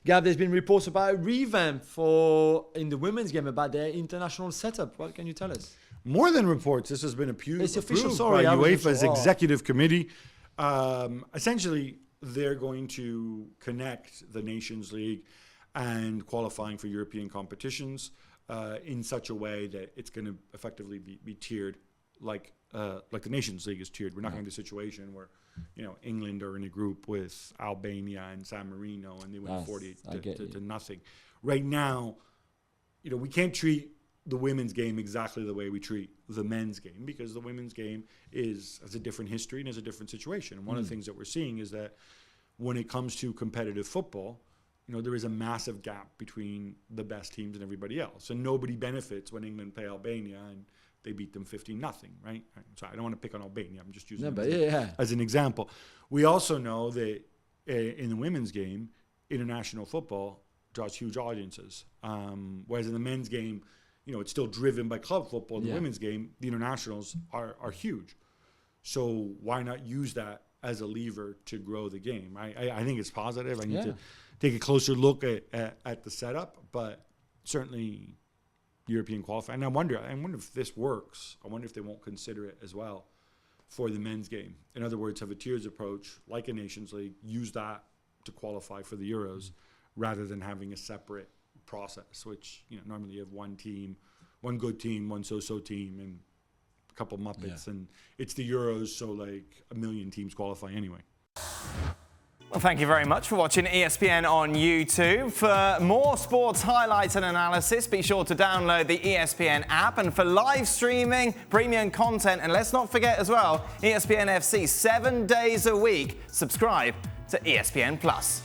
Gav, there's been reports about a revamp in the women's game about their international setup. What can you tell us? More than reports, this has been It's official, approved sorry, by I wasn't UEFA's sure. executive committee. Essentially, they're going to connect the Nations League and qualifying for European competitions in such a way that it's going to effectively be tiered like the Nations League is tiered. We're not going to a situation where, England are in a group with Albania and San Marino and they win 48 to nothing. Right now, we can't treat the women's game exactly the way we treat the men's game, because the women's game has a different history and has a different situation. And one of the things that we're seeing is that when it comes to competitive football, there is a massive gap between the best teams and everybody else. And nobody benefits when England play Albania and they beat them 15-0, right? So I don't want to pick on Albania. I'm just using it as an example. We also know that in the women's game, international football draws huge audiences. Whereas in the men's game, it's still driven by club football. In the women's game, the internationals are huge. So why not use that as a lever to grow the game? I think it's positive. I need to take a closer look at the setup, but certainly European qualifying. And I wonder if this works. I wonder if they won't consider it as well for the men's game. In other words, have a tiers approach like a Nations League, use that to qualify for the Euros rather than having a separate process, which normally you have one team, one good team, one so-so team, and a couple Muppets, and it's the Euros, so like a million teams qualify anyway. Well, thank you very much for watching ESPN on YouTube. For more sports highlights and analysis, be sure to download the ESPN app. And for live streaming, premium content, and let's not forget as well, ESPN FC 7 days a week. Subscribe to ESPN Plus.